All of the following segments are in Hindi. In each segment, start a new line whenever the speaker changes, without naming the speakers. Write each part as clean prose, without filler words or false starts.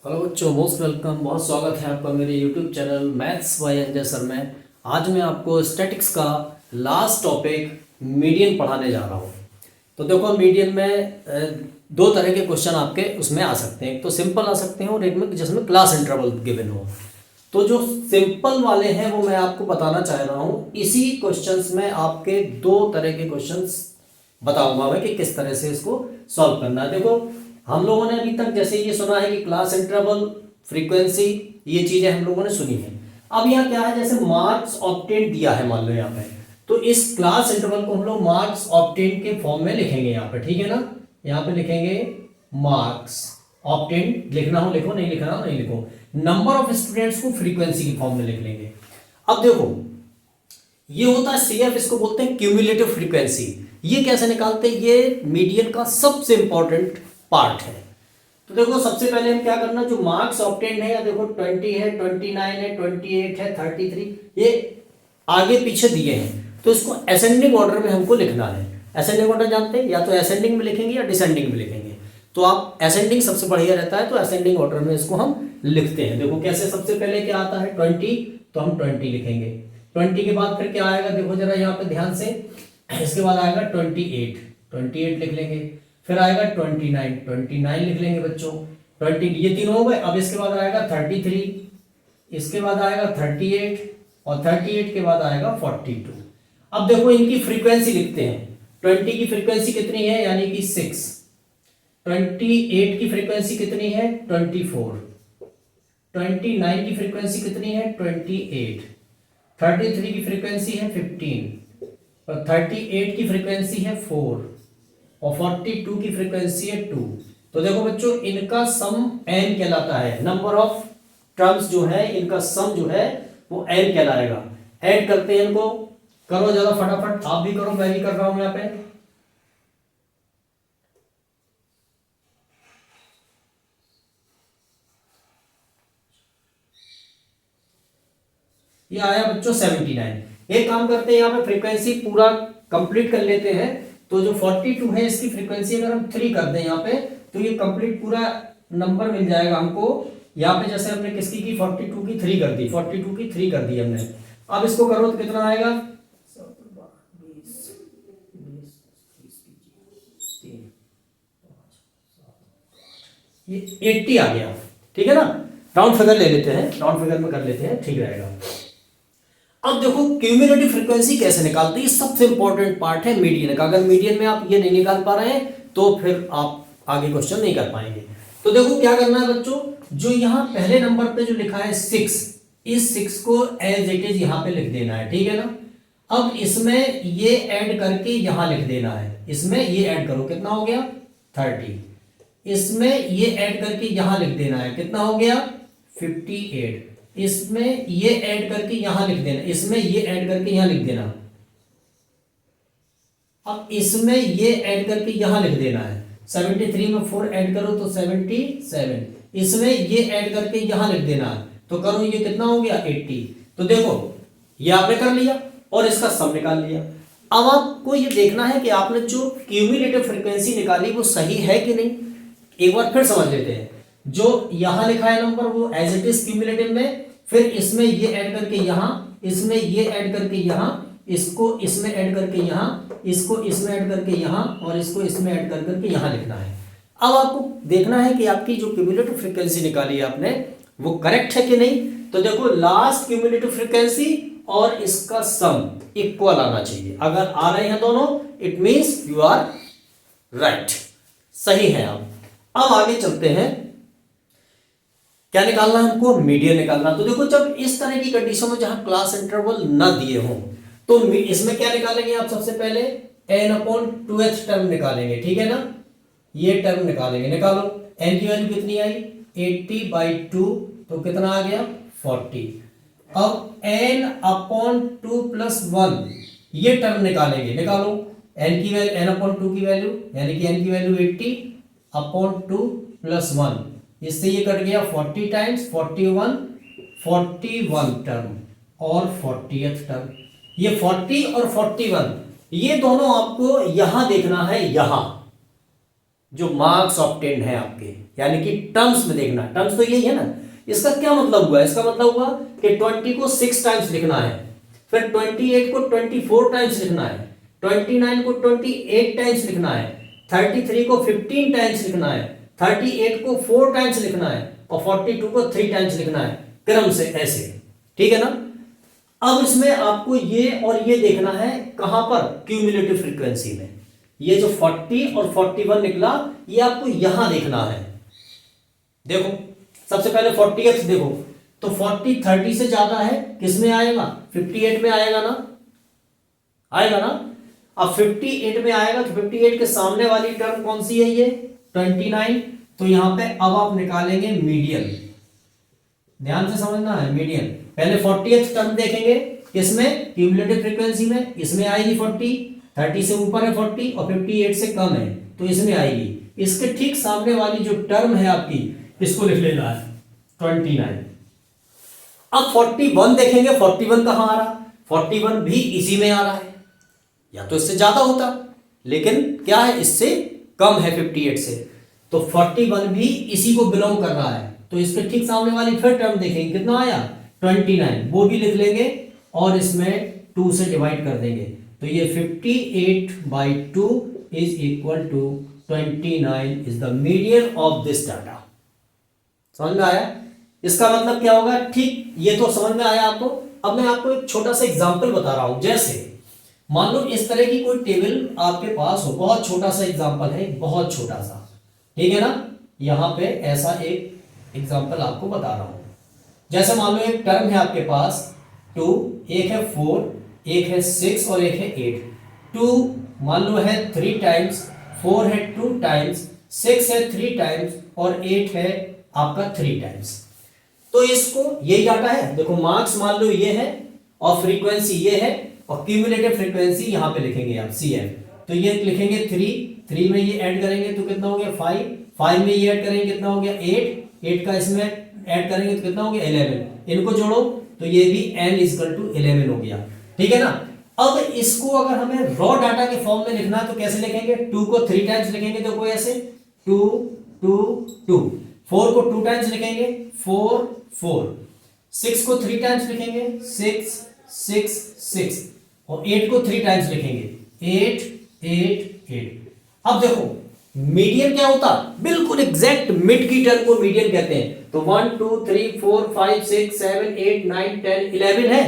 हेलो बच्चों, मोस्ट वेलकम। बहुत स्वागत है आपका मेरे YouTube channel maths by Anjay sir में। आज मैं आपको स्टैटिक्स का लास्ट टॉपिक मीडियन पढ़ाने जा रहा हूँ। तो देखो, मीडियन में दो तरह के क्वेश्चन आपके उसमें आ सकते हैं। एक तो सिंपल आ सकते हैं और एक में जिसमें क्लास इंटरवल गिवन हो। तो जो सिंपल वाले हैं वो मैं आपको बताना चाह रहा हूँ। इसी क्वेश्चंस में आपके दो तरह के क्वेश्चंस बताऊंगा मैं कि किस तरह से इसको सॉल्व करना है। देखो, हम लोगों ने अभी तक जैसे ये सुना है कि क्लास इंटरवल, फ्रीक्वेंसी, ये चीजें हम लोगों ने सुनी है। अब यहाँ क्या है, जैसे मार्क्स ऑब्टेन दिया है मान लो यहाँ पे, तो इस क्लास इंटरवल को हम लोग मार्क्स ऑब्टेन के फॉर्म में लिखेंगे यहाँ पे, ठीक है ना। यहाँ पे लिखेंगे मार्क्स ऑब्टेन, लिखना हो लिखो, नहीं लिखना हो नहीं लिखो। नंबर ऑफ स्टूडेंट्स को फ्रीक्वेंसी के फॉर्म में लिख लेंगे। अब देखो, ये होता है सीएफ, इसको बोलते हैं क्यूमुलेटिव फ्रीक्वेंसी। ये कैसे निकालते हैं, ये मीडियन का सबसे इंपॉर्टेंट पार्ट है। तो देखो, सबसे पहले हम क्या करना, जो मार्क्स ऑब्टेन्ड है, या देखो 20 है, 29 है, 28 है, 33, ये आगे पीछे दिए हैं, तो इसको असेंडिंग ऑर्डर में हमको लिखना है। असेंडिंग ऑर्डर जानते हैं, या तो असेंडिंग में लिखेंगे या डिसेंडिंग में लिखेंगे। तो आप असेंडिंग सबसे बढ़िया रहता है, तो असेंडिंग ऑर्डर में इसको हम लिखते हैं। देखो कैसे, सबसे पहले क्या आता है 20, तो हम 20 लिखेंगे। 20 के बाद फिर क्या आएगा, देखो जरा यहाँ पे ध्यान से, इसके बाद आएगा 28, 28 लिख लेंगे। फिर आएगा 29, 29 लिख लेंगे बच्चों। 20, ये तीनों हो गए। अब इसके बाद आएगा 33, इसके बाद आएगा 38, और 38 के बाद आएगा 42। अब देखो, इनकी फ्रीक्वेंसी लिखते हैं। 20 की फ्रीक्वेंसी कितनी है, यानी कि 6। 28 की फ्रीक्वेंसी कितनी है, 24। 29 की फ्रीक्वेंसी कितनी है, 28। 33 की फ्रीक्वेंसी है 15, और 38 की फ्रीक्वेंसी है 4, और 42 की फ्रीक्वेंसी है 2। तो देखो बच्चों, इनका सम n कहलाता है। नंबर ऑफ टर्म्स जो है, इनका सम जो है वो n कहलाएगा। ऐड करते हैं इनको, करो जरा फटाफट, आप भी करो, मैं भी कर रहा हूं यहाँ पे। ये आया बच्चों 79। एक काम करते हैं, यहाँ पे फ्रीक्वेंसी पूरा कंप्लीट कर लेते हैं। तो जो 42 है, इसकी फ्रीक्वेंसी अगर हम 3 कर दें यहाँ पे, तो ये कंप्लीट पूरा नंबर मिल जाएगा हमको। यहाँ पे जैसे हमने किसकी की, 42 की 3 कर दी, 42 की 3 कर दी हमने। अब इसको करो तो कितना आएगा, ये 80 आ गया, ठीक है ना। राउंड फिगर ले लेते हैं, राउंड फिगर में कर लेते हैं, ठीक रहेगा। अब देखो, क्यूमुलेटिव फ्रीक्वेंसी कैसे निकालते हैं, ये सबसे इंपॉर्टेंट पार्ट है मीडियन का। अगर मीडियन में आप ये नहीं निकाल पा रहे हैं तो फिर आप आगे क्वेश्चन नहीं कर पाएंगे। तो देखो क्या करना है बच्चों, जो यहाँ पहले नंबर पे जो लिखा है 6, इस 6 को एज इट इज यहाँ पे लिख देना है, ठीक है ना। अब इसमें ये ऐड करके यहाँ लिख देना है। इसमें ये ऐड करो, कितना हो गया 30। इसमें ये ऐड करके यहां लिख देना है, कितना हो गया 58। इसमें ये ऐड करके यहां लिख देना, इसमें ये ऐड करके यहां लिख देना। अब इसमें ये ऐड करके यहां लिख देना है। 73 में 4 ऐड करो तो 77। इसमें ये ऐड करके यहां लिख देना है, तो करो, ये कितना हो गया 80। तो देखो, ये आपने कर लिया और इसका सम निकाल लिया। अब आपको ये देखना है कि आपने जो क्यूमुलेटिव फ्रीक्वेंसी निकाली वो सही है कि नहीं। एक बार फिर समझ लेते हैं। जो यहां लिखा है नंबर, वो एज इट इज क्यूमुलेटिव में, फिर इसमें ये ऐड करके यहां, इसमें ये ऐड करके यहां, इसको इसमें ऐड करके यहां, इसको इसमें ऐड करके यहां, और इसको इसमें ऐड कर करके यहां लिखना है। अब आपको देखना है कि आपकी जो क्यूमुलेटिव फ्रीक्वेंसी निकाली है आपने, वो करेक्ट है कि नहीं। तो देखो, लास्ट क्यूमुलेटिव फ्रीक्वेंसी और इसका सम इक्वल आना चाहिए। अगर आ रहे हैं दोनों, it means you are right, सही है आप। अब आगे चलते हैं, क्या निकालना है हमको, मीडियन निकालना। तो देखो, जब इस तरह की कंडीशन में जहां क्लास इंटरवल न दिए हों, तो इसमें क्या निकालेंगे आप, सबसे पहले n/2th टर्म निकालेंगे, ठीक है ना। ये टर्म निकालेंगे, निकालो। n की वैल्यू कितनी आई, 80/2, तो कितना आ गया 40। अब n/2 + 1 ये टर्म निकालेंगे, निकालो। n की वैल्यू, n/2 की वैल्यू, यानी कि n की वैल्यू 80/2 + 1, इससे ये कट गया 40 टाइम्स 41, 41 टर्म और 40th टर्म। ये 40 और 41 ये दोनों आपको यहां देखना है, यहां जो मार्क्स ऑब्टेन्ड है आपके, यानी कि टर्म्स में देखना, टर्म्स तो यही है ना। इसका क्या मतलब हुआ, इसका मतलब हुआ कि 20 को 6 टाइम्स लिखना है, फिर 28 को 24 टाइम्स लिखना है, 29 को 28 टाइम्स लिखना है, 33 को 15 टाइम्स लिखना है, 38 को 4 टाइम्स लिखना है और 42 को 3 टाइम्स लिखना है, क्रम से ऐसे, ठीक है ना। अब इसमें आपको ये और ये देखना है कहां पर, क्यूमुलेटिव फ्रीक्वेंसी में। ये जो 40 और 41 निकला, ये आपको यहां देखना है। देखो सबसे पहले 40th देखो, तो 40 30 से ज्यादा है, किस में आएगा, 58 में आएगा ना, आएगा ना। अब 58 में आएगा तो 58 के सामने वाली टर्म कौन सी है, ये 29। तो यहां पे अब आप निकालेंगे मीडियन, ध्यान से समझना है मीडियन। पहले 40th टर्म देखेंगे, किसमें, क्यूमुलेटिव फ्रीक्वेंसी में, इसमें आएगी 40, 30 से ऊपर है 40 और 58 से कम है तो इसमें आएगी। इसके ठीक सामने वाली जो टर्म है आपकी, इसको लिख लेना है 29। अब 41 देखेंगे, 41 कहां आ रहा, 41 भी इसी में आ रहा है, या तो इससे ज्यादा होता, लेकिन क्या है, इससे कम है 58 से, तो 41 भी इसी को बिलोंग कर रहा है। तो इसके ठीक सामने वाली फिर टर्म देखेंगे, कितना आया 29, वो भी लिख लेंगे और इसमें 2 से डिवाइड कर देंगे, तो ये 58/2 is equal to 29 is the median of this data. समझ में आया, इसका मतलब क्या होगा, ठीक, ये तो समझ में आया आपको। अब मैं आपको एक छोटा सा एग्जांपल बता रहा हूं, जैसे मान लो इस तरह की कोई टेबल आपके पास हो, बहुत छोटा सा एग्जांपल है, बहुत छोटा सा, ठीक है ना। यहां पे ऐसा एक एग्जांपल आपको बता रहा हूं, जैसे मान लो एक टर्म है आपके पास 2, एक है 4, एक है 6 और एक है 8। 2 मान लो है 3 टाइम्स, 4 है 2 टाइम्स, 6 है 3 टाइम्स और 8 है आपका 3 टाइम्स। तो इसको यही डाटा है, देखो मार्क्स मान लो ये है और फ्रीक्वेंसी ये है और क्यूमुलेटिव फ्रीक्वेंसी यहां पे लिखेंगे आप CF, तो ये लिखेंगे 3 में ये ऐड करेंगे तो कितना हो गया 5 में ये ऐड करेंगे कितना हो गया 8 का इसमें ऐड करेंगे तो कितना हो गया 11, इनको जोड़ो तो ये भी n = 11 हो गया, ठीक है ना। अब इसको अगर हमें रॉ डाटा के फॉर्म में लिखना है तो कैसे लिखेंगे, 2 को 3 टाइम्स लिखेंगे, देखो ऐसे 2 2 2, 4 को 2 टाइम्स लिखेंगे 4 4, 6 को 3 टाइम्स लिखेंगे 6 6 6 और 8 को 3 टाइम्स लिखेंगे 8 8 8। अब देखो मीडियन क्या होता, बिल्कुल एग्जैक्ट मिड की टर्म को मीडियन कहते हैं। तो 1 2 3 4 5 6 7 8 9 10 11 है,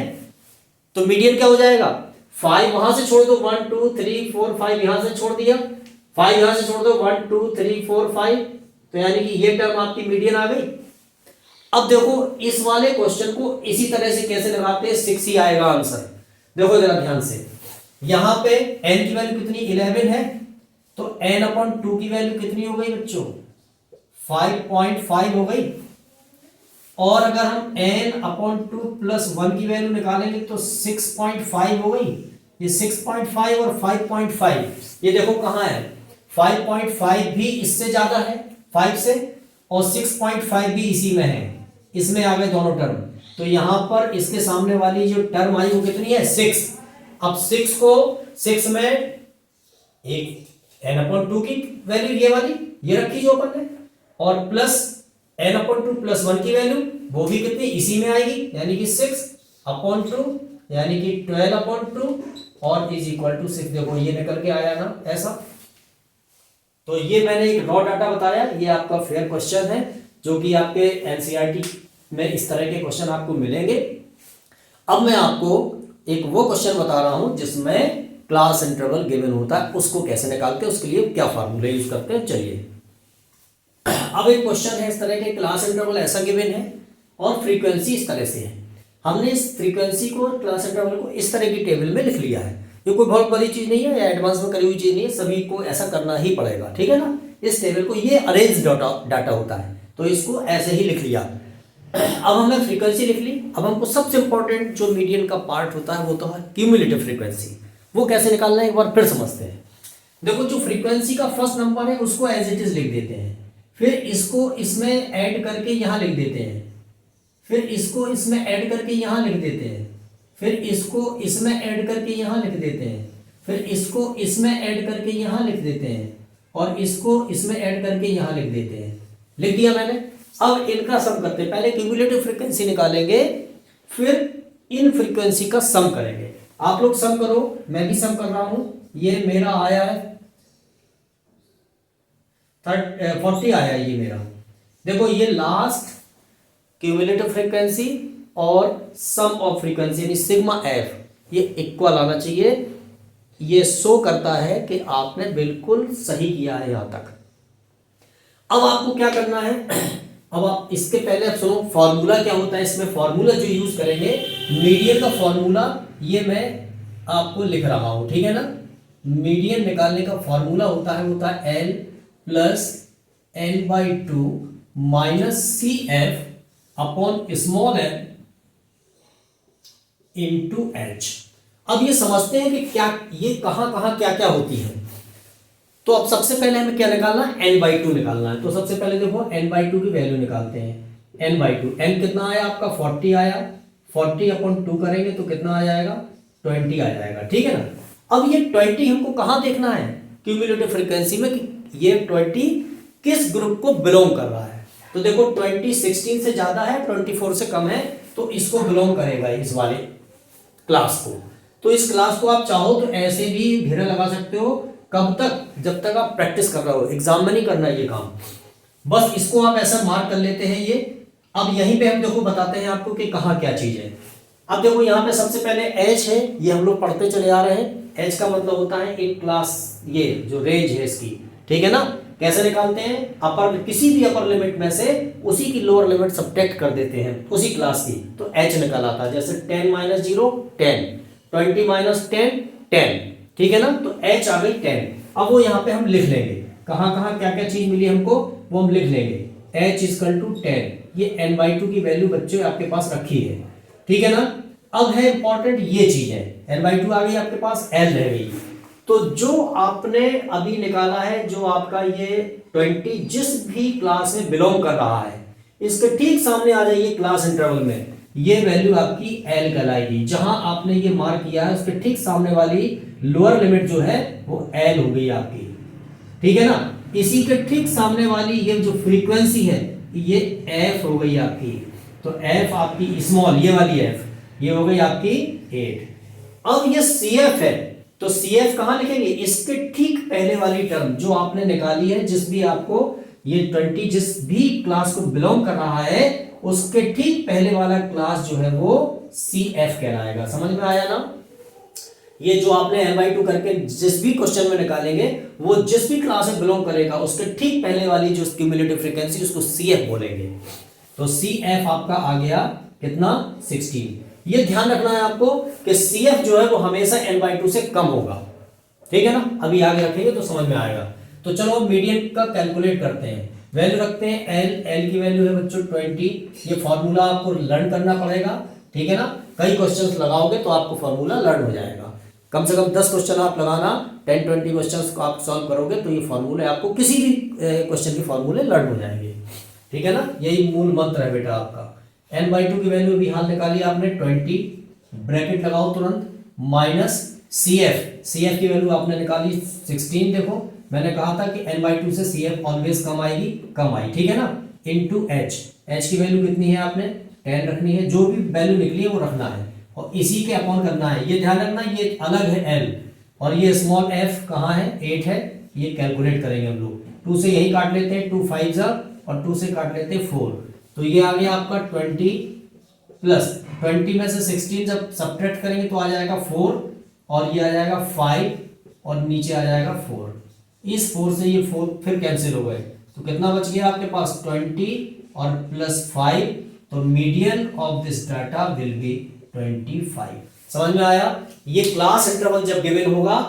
तो मीडियन क्या हो जाएगा, 5 वहां से छोड़ दो, 1 2 3 4 5 यहां से छोड़ दिया, 5 यहां से छोड़ दो, 1 2 3 4 5, तो यानी कि ये टर्म आपकी मीडियन आ गई। अब देखो इस वाले क्वेश्चन को इसी तरह से कैसे लगाते हैं, 6 ही आएगा आंसर। देखो जरा ध्यान से, यहां पे n की वैल्यू कितनी 11 है, तो n/2 की वैल्यू कितनी हो गई बच्चों 5.5 हो गई, और अगर हम n/2 + 1 की वैल्यू निकालेंगे तो 6.5 हो गई। ये 6.5 और 5.5 ये देखो कहां है, 5.5 भी इससे ज्यादा है 5 से और 6.5 भी इसी में है, इसमें आ गए दोनों टर्म। तो यहां पर इसके सामने वाली जो टर्म आई वो कितनी है 6। अब 6 को 6 में एक n/2 की वैल्यू ये वाली ये रखी जो अपन ने, और प्लस n/2 + 1 की वैल्यू वो भी कितनी इसी में आएगी, यानी कि 6/2 यानी कि 12/2 और इज इक्वल टू 6। देखो ये निकल के आया ना ऐसा। तो ये मैंने एक रॉ डाटा बताया, ये आपका फेयर क्वेश्चन है जो कि आपके एनसीईआरटी में इस तरह के क्वेश्चन आपको मिलेंगे। अब मैं आपको एक वो क्वेश्चन बता रहा हूं जिसमें क्लास इंटरवल गिवन होता है, उसको कैसे निकालते हैं, उसके लिए क्या फार्मूले यूज करते हैं। चलिए अब एक क्वेश्चन है इस तरह के, क्लास इंटरवल ऐसा गिवन है और फ्रीक्वेंसी इस तरह से है। हमने इस फ्रीक्वेंसी को और क्लास इंटरवल को इस तरह की टेबल में लिख लिया है। ये कोई बहुत बड़ी चीज नहीं है या एडवांस में करी हुई चीज नहीं है, सभी को ऐसा करना ही पड़ेगा, ठीक है ना। इस टेबल को, ये अरेंज डाटा होता है तो इसको ऐसे ही लिख लिया। अब हमने फ्रीक्वेंसी लिख ली, अब हमको सबसे इंपॉर्टेंट जो मीडियन का पार्ट होता है वो तो है क्यूमुलेटिव फ्रीक्वेंसी। वो कैसे निकालना है एक बार फिर समझते हैं। देखो जो फ्रीक्वेंसी का फर्स्ट नंबर है उसको एज इट इज लिख देते हैं, फिर इसको इसमें ऐड करके यहां लिख देते हैं, फिर इसको इसमें ऐड करके यहां लिख देते हैं, फिर इसको इसमें ऐड करके यहां लिख देते हैं, फिर इसको इसमें ऐड करके यहां लिख देते हैं, और इसको इसमें ऐड करके यहाँ लिख देते हैं। लिख दिया मैंने। अब इनका सम करते हैं। पहले क्यूमुलेटिव फ्रीक्वेंसी निकालेंगे, फिर इन फ्रीक्वेंसी का सम करेंगे। आप लोग सम करो, मैं भी सम कर रहा हूं। ये मेरा आया है 40 आया है ये मेरा। देखो ये लास्ट क्यूमुलेटिव फ्रीक्वेंसी और सम ऑफ फ्रीक्वेंसी यानी सिग्मा एफ ये इक्वल आना चाहिए। ये शो करता है कि आपने बिल्कुल सही किया है यहां तक। अब आपको क्या करना है, अब आप इसके पहले आप सुनो फॉर्मूला क्या होता है। इसमें फॉर्मूला जो यूज करेंगे, मीडियन का फॉर्मूला ये मैं आपको लिख रहा हूं, ठीक है ना। मीडियन निकालने का फॉर्मूला होता है L plus L/2 minus C F upon small N into H. अब ये समझते हैं कि क्या ये कहां कहां क्या क्या होती है। तो अब सबसे पहले हमें क्या निकालना है, n/2 निकालना है। तो सबसे पहले देखो n/2 की वैल्यू निकालते हैं। n/2 n कितना आया आपका 40 आया, 40/2 करेंगे तो कितना आ जाएगा 20 आ जाएगा, ठीक है ना। अब ये 20 हमको कहां देखना है क्यूमुलेटिव फ्रीक्वेंसी में कि ये 20 किस ग्रुप को बिलोंग कर रहा है। तो देखो 20 16 से ज्यादा है, 24 से कम है, तो इसको बिलोंग करेगा इस वाले क्लास को। तो इस क्लास को आप चाहो तो ऐसे भी घेरा लगा सकते हो। कब तक, जब तक आप प्रैक्टिस कर रहे हो, एग्जाम में नहीं करना ये काम। बस इसको आप ऐसा मार्क कर लेते हैं ये। अब यहीं पे हम देखो बताते हैं आपको कि कहाँ क्या चीज है। अब देखो यहाँ पे सबसे पहले एच है, ये हम लोग पढ़ते चले आ रहे हैं। एच का मतलब होता है एक क्लास, ये जो रेंज है इसकी, ठीक है ना। कैसे निकालते हैं, अपर किसी भी अपर लिमिट में से उसी की लोअर लिमिट सब्ट्रैक्ट कर देते हैं उसी क्लास की, तो एच निकल आता है। जैसे 10 - 0 10, 20 - 10 10, ठीक है ना। तो एच आ गई 10। अब वो यहाँ पे हम लिख लेंगे कहाँ कहाँ क्या क्या चीज मिली हमको, वो हम लिख लेंगे। एच इक्वल टू 10, ये n/2 की वैल्यू बच्चों आपके पास रखी है, ठीक है ना। अब है इंपॉर्टेंट ये चीज है, n/2 आ गई आपके पास, l रह गई। तो जो आपने अभी निकाला है, जो आपका ये 20 जिस भी क्लास में बिलोंग कर रहा है, इसके ठीक सामने आ जाइए क्लास इंटरवल में, ये वैल्यू आपकी L कहलाएगी। जहां आपने ये मार्क किया है उसके ठीक सामने वाली लोअर लिमिट जो है वो L हो गई आपकी, ठीक है ना। इसी के ठीक सामने वाली ये जो फ्रीक्वेंसी है ये F हो गई आपकी। तो F आपकी स्मॉल, ये वाली F ये हो गई आपकी 8। अब ये CF है, तो CF कहां लिखेंगे, इसके ठीक पहले वाली टर्म जो आपने निकाली है, जिस भी आपको ये 20 जिस भी क्लास को बिलोंग कर रहा है उसके ठीक पहले वाला क्लास जो है वो CF कहलाएगा। समझ में आया ना। ये जो आपने n/2 करके जिस भी क्वेश्चन में निकालेंगे वो जिस भी क्लास में बिलोंग करेगा उसके ठीक पहले वाली जो क्यूमुलेटिव फ्रीक्वेंसी उसको CF बोलेंगे। तो CF आपका आ गया कितना 16। ये ध्यान रखना है आपको कि CF जो है वो हमेशा n/2 से कम होगा, ठीक है ना। अभी आगे रखेंगे तो समझ में आएगा। तो चलो मीडियन का कैलकुलेट करते हैं। वैल्यू रखते हैं L की वैल्यू है बच्चों 20। ये फॉर्मूला आपको लर्न करना पड़ेगा, ठीक है ना। कई क्वेश्चंस लगाओगे तो आपको फॉर्मूला लर्न हो जाएगा। कम से कम 10 क्वेश्चन आप लगाना, 10-20 क्वेश्चंस को आप सॉल्व करोगे तो ये फॉर्मूले आपको किसी भी क्वेश्चन के फॉर्मूले लर्न हो जाएंगे, ठीक है ना। यही मूल मंत्र है बेटा आपका। n/2 की वैल्यू भी हाल निकाली आपने 20, ब्रैकेट लगाओ तुरंत, माइनस CF की वैल्यू आपने निकाली 16। देखो मैंने कहा था कि n/2 से CF ऑलवेज कम आएगी, कम आई, ठीक है ना। इंटू H की वैल्यू कितनी है आपने 10 रखनी है, जो भी वैल्यू निकली है वो रखना है और इसी के अपॉन करना है। ये ध्यान रखना ये अलग है L और ये स्मॉल f कहाँ है 8 है, ये कैलकुलेट करेंगे हम लोग। 2 से यही काट लेते हैं, 2 5 और 2 से काट लेते हैं 4। तो ये आ गया आपका 20 प्लस 20 में से 16 जब सब्ट्रैक्ट करेंगे तो आ जाएगा 4 और ये आ जाएगा 5 और नीचे आ जाएगा 4। इस 4 से ये 4 फिर कैंसिल हो गए तो कितना बच गया आपके पास 20 और प्लस 5। तो median of this data will be 25। समझ में आया। ये क्लास इंटरवल जब गिवन होगा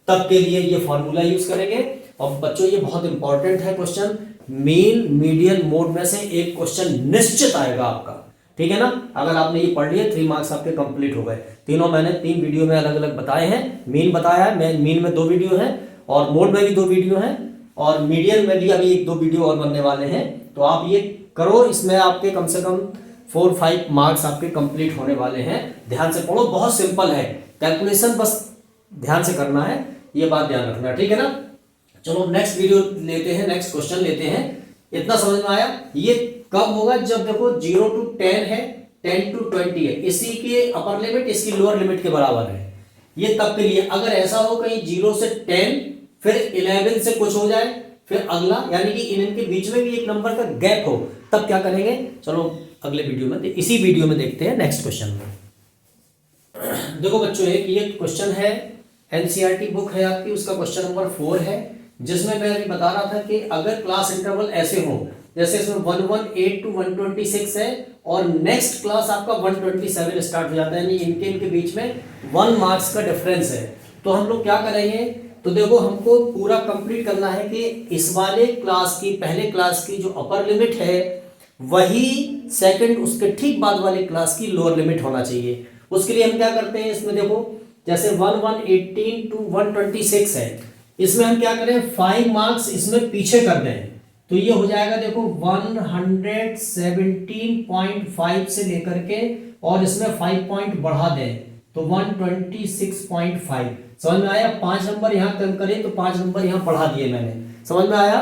तब के लिए ये फॉर्मूला यूज करेंगे। और बच्चों ये बहुत इंपॉर्टेंट है क्वेश्चन, मीन मीडियन मोड में से एक क्वेश्चन निश्चित आएगा आपका, ठीक है ना। अगर आपने ये पढ़ लिया 3 मार्क्स आपके कंप्लीट हो गए। तीनों मैंने 3 वीडियो में अलग अलग बताए हैं। मीन बताया है, मैं मीन में 2 वीडियो है और मोड में भी 2 वीडियो है और मीडियन में भी अभी 1-2 वीडियो और बनने वाले हैं। तो आप ये करो, इसमें आपके कम से कम 4-5 मार्क्स आपके कंप्लीट होने वाले हैं। ध्यान से पढ़ो, बहुत सिंपल है, कैलकुलेशन बस ध्यान से करना है, ये बात ध्यान रखना, ठीक है ना। चलो नेक्स्ट वीडियो लेते हैं, नेक्स्ट क्वेश्चन लेते हैं। इतना समझ में आया? ये कब होगा? जब देखो 0 to 10 है, 10 to 20 है, इसी के अपर लिमिट इसकी लोअर लिमिट के बराबर है, ये तब के लिए। अगर ऐसा हो कहीं 0 से 10 फिर 11 से कुछ हो जाए फिर अगला, यानी कि इनके बीच में भी एक नंबर का गैप हो, तब क्या करेंगे? चलो अगले वीडियो में, इसी वीडियो में देखते हैं नेक्स्ट क्वेश्चन में। देखो बच्चों, एक ये क्वेश्चन है, एनसीईआरटी बुक है आपकी, उसका क्वेश्चन नंबर 4 है, जिसमें मैं अभी बता रहा था कि अगर क्लास इंटरवल ऐसे हो, जैसे इसमें 118 to 126 है और नेक्स्ट क्लास आपका 127 स्टार्ट हो जाता है, यानी इनके बीच में 1 मार्क्स का डिफरेंस है, तो हम लोग क्या करेंगे? तो देखो हमको पूरा कंप्लीट करना है कि इस वाले क्लास की, पहले क्लास की जो अपर लिमिट है वही सेकंड उसके ठीक बाद वाले क्लास की लोअर लिमिट होना चाहिए। उसके लिए हम क्या करते हैं, इसमें देखो जैसे 118 to 126 है, इसमें हम क्या करें? 5 मार्क्स इसमें पीछे कर दें, तो ये हो जाएगा देखो 117.5 से लेकर के, और इसमें 5 पॉइंट बढ़ा दें तो 126.5। समझ में आया? 5 नंबर यहाँ कम करें तो 5 नंबर यहाँ बढ़ा दिए मैंने। समझ में आया?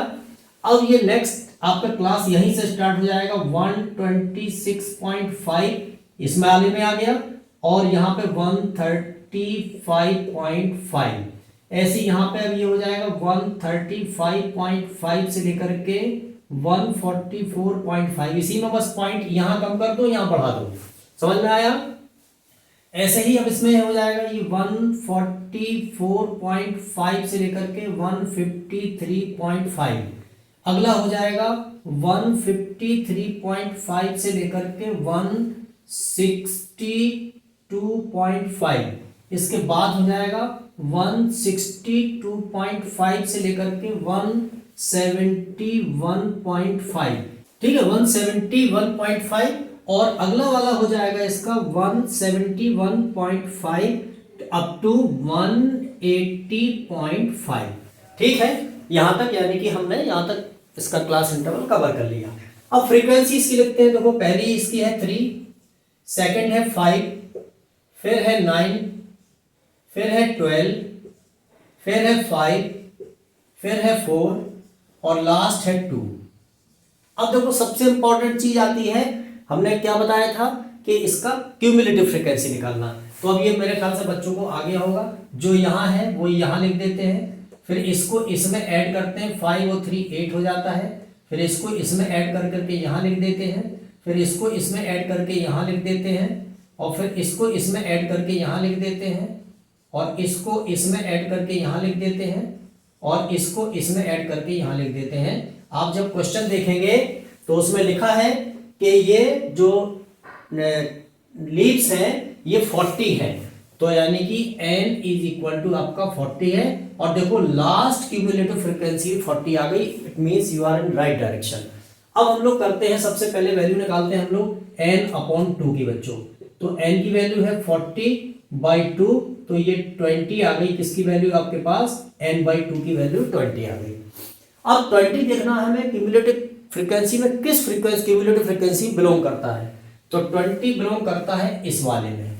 अब ये नेक्स्ट आपका क्लास यहीं से स्टार्ट हो जाएगा 126.5 इसमें आने में आ गया, और यहाँ पे 135.5, ऐसे यहाँ पे अब ये हो जाएगा 135.5 से लेकर के 144.5। इसी में बस पॉइंट यहाँ कम कर दो, यहाँ बढ़ा दो। समझ में आया? ऐसे ही अब इसमें हो जाएगा ये 144.5 से लेकर के 153.5। अगला हो जाएगा 153.5 से लेकर के 162.5। इसके बाद हो जाएगा 162.5 से लेकर के 171.5। ठीक है, 171.5, और अगला वाला हो जाएगा इसका 171.5 अप टू 180.5। ठीक है, यहां तक, यानी कि हमने यहां तक इसका क्लास इंटरवल कवर कर लिया। अब फ्रीक्वेंसी इसकी लिखते हैं। देखो पहली इसकी है 3, सेकंड है 5, फिर है 9, फिर है 12, फिर है 5, फिर है 4, और लास्ट है 2। अब देखो सबसे इंपॉर्टेंट चीज आती है, हमने क्या बताया था कि इसका क्यूमुलेटिव फ्रीक्वेंसी निकालना। तो अब ये मेरे ख्याल से बच्चों को आ गया होगा, जो यहाँ है वो यहाँ लिख देते हैं, फिर इसको इसमें ऐड करते हैं, 5 और 3 8 हो जाता है, फिर इसको इसमें ऐड कर करके यहाँ लिख देते हैं, फिर इसको इसमें ऐड करके यहाँ लिख देते हैं, और फिर इसको इसमें ऐड करके यहाँ लिख देते हैं, और इसको इसमें ऐड करके यहाँ लिख देते हैं, और इसको इसमें ऐड करके यहाँ लिख देते हैं। आप जब क्वेश्चन देखेंगे तो उसमें लिखा है कि ये जो लीव्स हैं ये 40 है, तो यानी कि n इज इक्वल टू आपका 40 है, और देखो लास्ट क्यूमुलेटिव फ्रीक्वेंसी 40 आ गई, it means you are in right direction. अब हम लोग करते हैं, सबसे पहले वैल्यू निकालते हैं हम लोग n/2 की बच्चों। तो n की वैल्यू है 40/2, तो ये 20 आ गई, किसकी वैल्यू आपके पास? n/2 की वैल्यू 20 आ गई। अब 20 देखना है हमें क्यूमुलेटिव फ्रीक्वेंसी में किस फ्रीक्वेंसी, क्यूमुलेटिव फ्रीक्वेंसी बिलोंग करता है, तो 20 बिलोंग करता है इस वाले में।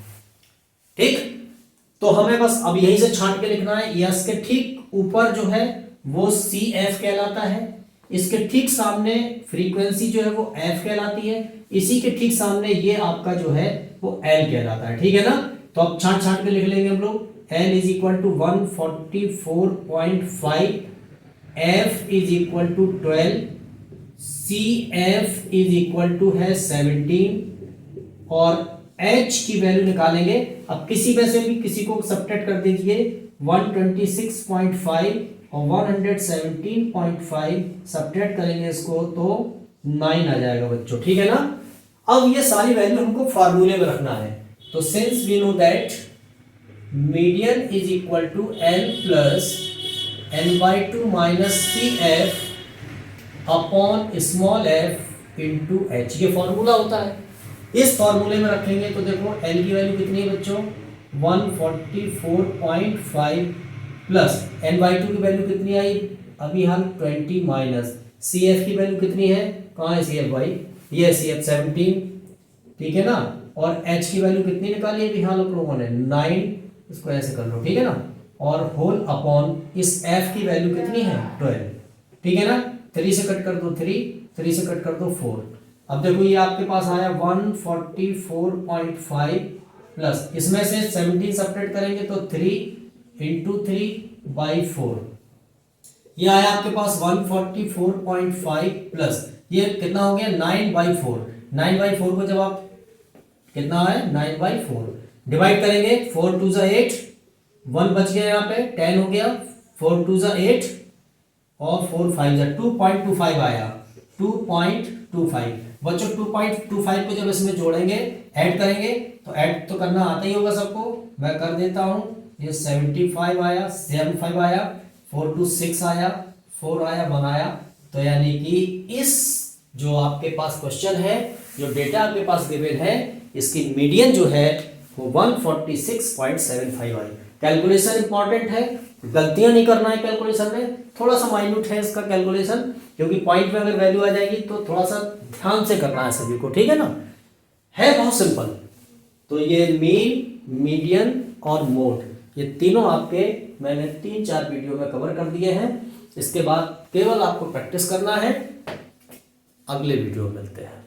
ठीक, तो हमें बस अब यही से छांट के लिखना है। यस के ठीक ऊपर जो है वो CF कहलाता है, इसके ठीक सामने फ्रीक्वेंसी जो है वो F कहलाती है, इसी के ठीक सामने ये आपका जो है वो L कहलाता है। ठीक है ना? तो अब छांट के लिख लेंगे हम लोग। L is equal to 144.5, F is equal to 12, CF is equal to है 17, और H की वैल्यू निकालेंगे। अब किसी में से भी किसी को सब्ट्रैक्ट कर दीजिए, 126.5 और 117.5 सब्ट्रैक्ट करेंगे इसको तो 9 आ जाएगा बच्चों। ठीक है ना? अब ये सारी वैल्यू हमको फार्मूले में रखना है। तो since we know that median is equal to L plus n/2 minus CF upon small f into H, ये फॉर्मूला होता है। इस फॉर्मूले में रखेंगे तो देखो L की वैल्यू कितनी है बच्चों? 144.5 प्लस n/2 की वैल्यू कितनी आई अभी हाल 20 माइनस CF की वैल्यू कितनी है? कहाँ है CF भाई? ये CF 17। ठीक है ना? और H की वैल्यू कितनी निकाली अभी हाल आप लोगों ने? 9। इसको ऐसे कर लो, ठीक है ना? और होल अपॉन इस f की वैल्यू कितनी है 12, ठीक है ना। 3 से कट कर दो 3, 3 से कट कर दो 4। अब देखो ये आपके पास आया 144.5 प्लस इसमें से 17 सब्ट्रैक्ट करेंगे तो 3 इंटू 3/4, ये आया आपके पास 144.5 प्लस ये कितना हो गया 9/4। 9/4 को जब आप कितना है 9/4 डिवाइड करेंगे 4 2 जा 8, 1 बच गया यहाँ पे 10 हो गया, 4 2 जा 8 और 4 5 जा 2.25 आया 2.25। बच्चों 2.25 को जब इसमें जोड़ेंगे ऐड करेंगे तो ऐड तो करना आता ही होगा सबको, मैं कर देता हूं। ये 75 आया, 75 आया, 4 2 6 आया, 4 आया, 1 आया। तो यानी कि इस जो आपके पास क्वेश्चन है, जो डेटा आपके पास गिवन है, इसकी मीडियन जो है वो 146.75 आई। कैलकुलेशन इंपॉर्टेंट है, गलतियां नहीं करना है कैलकुलेशन में, थोड़ा सा माइन्यूट है इसका कैलकुलेशन, क्योंकि पॉइंट में अगर वैल्यू आ जाएगी तो थोड़ा सा ध्यान से करना है सभी को, ठीक है ना। है बहुत सिंपल। तो ये मीन, मीडियन और मोड, ये तीनों आपके मैंने 3-4 वीडियो में कवर कर दिए हैं। इसके बाद केवल आपको प्रैक्टिस करना है। अगले वीडियो में मिलते हैं।